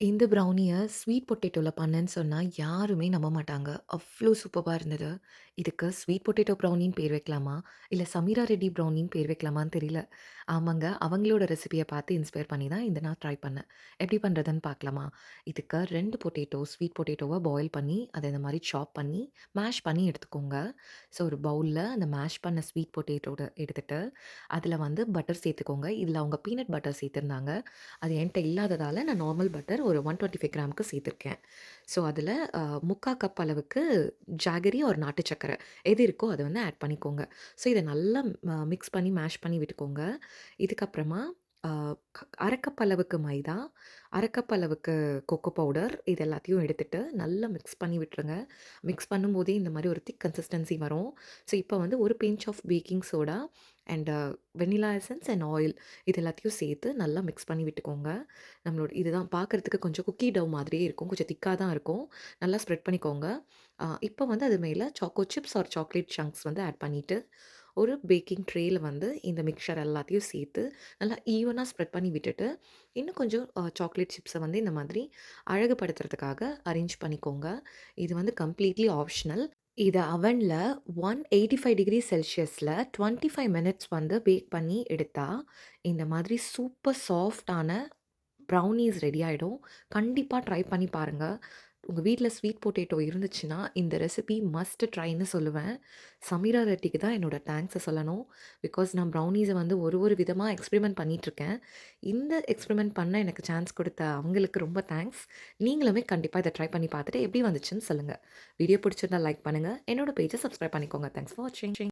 இந்த ப்ரௌனிய ஸ்வீட் பொட்டேட்டோல பண்ணேன்னு சொன்னா யாருமே நம்ப மாட்டாங்க. அவ்ளோ சூப்பர்பா இருந்தது. இதுக்கு ஸ்வீட் பொட்டேட்டோ ப்ரௌனின்னு பேர் வைக்கலாமா? இல்ல சமீரா ரெட்டி ப்ரௌனின்னு பேர் வைக்கலாமான்னு தெரியல. ஆமாங்க. அவங்களோட ரெசிபிய பார்த்து இன்ஸ்பயர் பண்ணி தான் இத நான் ட்ரை பண்ணேன். எப்படி பண்றதுன்னு பார்க்கலாமா? இதுக்கு 2 பொட்டேட்டோ, ஸ்வீட் பொட்டேட்டோவ பாயில் பண்ணி, அத இந்த மாரி சாப் பண்ணி, மேஷ் பண்ணி எடுத்துக்கோங்க. ஸோ ஒரு பவுல்ல அந்த மேஷ் பண்ண ஸ்வீட் பொட்டேட்டோட எடுத்துட்டு, அதில வந்து பட்டர் சேர்த்துக்கோங்க. இதில அவங்க பீனட் பட்டர் சேர்த்திருந்தாங்க. அது என்ட்ட இல்லாததால நான் நார்மல் பட்டர் ஒரு 125 கிராமுக்கு சேர்த்துருக்கேன். ஸோ அதில 3/4 கப் அளவுக்கு ஜாகரி ஒரு நாட்டு சர்க்கரை எது இருக்கோ அத வந்து ஆட் பண்ணிக்கோங்க. ஸோ இத நல்லா மிக்ஸ் பண்ணி மேஷ் பண்ணி விட்டுக்கோங்க. இதுக்கப்புறமா அ 1/2 கப் அளவுக்கு மைதா, 1/2 கப் அளவுக்கு கொக்கோ பவுடர் இது எல்லாத்தையும் எடுத்துட்டு நல்லா மிக்ஸ் பண்ணி விட்டுருங்க. மிக்ஸ் பண்ணும்போதே இந்த மாரி ஒரு திக் கன்சிஸ்டன்சி வரும். ஸோ இப்போ வந்து ஒரு pinch of baking soda and vanilla essence and oil இது எல்லாத்தையும் சேர்த்து நல்லா மிக்ஸ் பண்ணி விட்டுக்கோங்க. நம்மளோட இதுதான் பார்க்கறதுக்கு கொஞ்சம் குக்கி டவ் மாதிரியே இருக்கும். கொஞ்சம் திக்கா தான் இருக்கும். நல்லா ஸ்ப்ரெட் பண்ணிக்கோங்க. இப்போ வந்து அது மேல choco chips or chocolate chunks வந்து ஆட் பண்ணிட்டு, ஒரு பேக்கிங் ட்ரேல வந்து இந்த மிக்ஸ்சர் எல்லாத்தையும் சேர்த்து நல்லா ஈவனா ஸ்ப்ரெட் பண்ணி விட்டுட்டு, இன்னும் கொஞ்சம் சாக்லேட் சிப்ஸ வந்து இந்த மாதிரி அழகுபடுத்துறதுக்காக அரேஞ்ச் பண்ணிக்கோங்க. இது வந்து கம்ப்ளீட்லி ஆப்ஷனல். இத அவன்ல 185 டிகிரி செல்சியஸ்ல 25 மினிட்ஸ் வந்து பேக் பண்ணி எடுத்தா, இந்த மாதிரி சூப்பர் சாஃப்ட்டான ப்ரௌனீஸ் ரெடி ஆயிடும். கண்டிப்பா ட்ரை பண்ணி பாருங்க. உங்க வீட்ல ஸ்வீட் பொட்டேட்டோ இருந்துச்சுன்னா, இந்த ரெசிபி மஸ்ட் ட்ரைன்னு சொல்லுவேன். சமீரா ரெட்டிக்கு தான் என்னோட தேங்க்ஸ சொல்லணும். பிகாஸ் நான் ப்ரௌனீஸ வந்து ஒரு விதமா எக்ஸ்பெரிமெண்ட் பண்ணிட்டுருக்கேன். இந்த எக்ஸ்பெரிமெண்ட் பண்ண எனக்கு சான்ஸ் குடுத்த அவங்களுக்கு ரொம்ப தேங்க்ஸ். நீங்களுமே கண்டிப்பா இத ட்ரை பண்ணி பார்த்துட்டு எப்படி வந்துச்சுன்னு சொல்லுங்க. வீடியோ பிடிச்சிருந்தா லைக் பண்ணுங்க. என்னோட பேஜ சப்ஸ்கிரைப் பண்ணிக்கோங்க. தேங்க்ஸ் ஃபார் வாட்சிங்.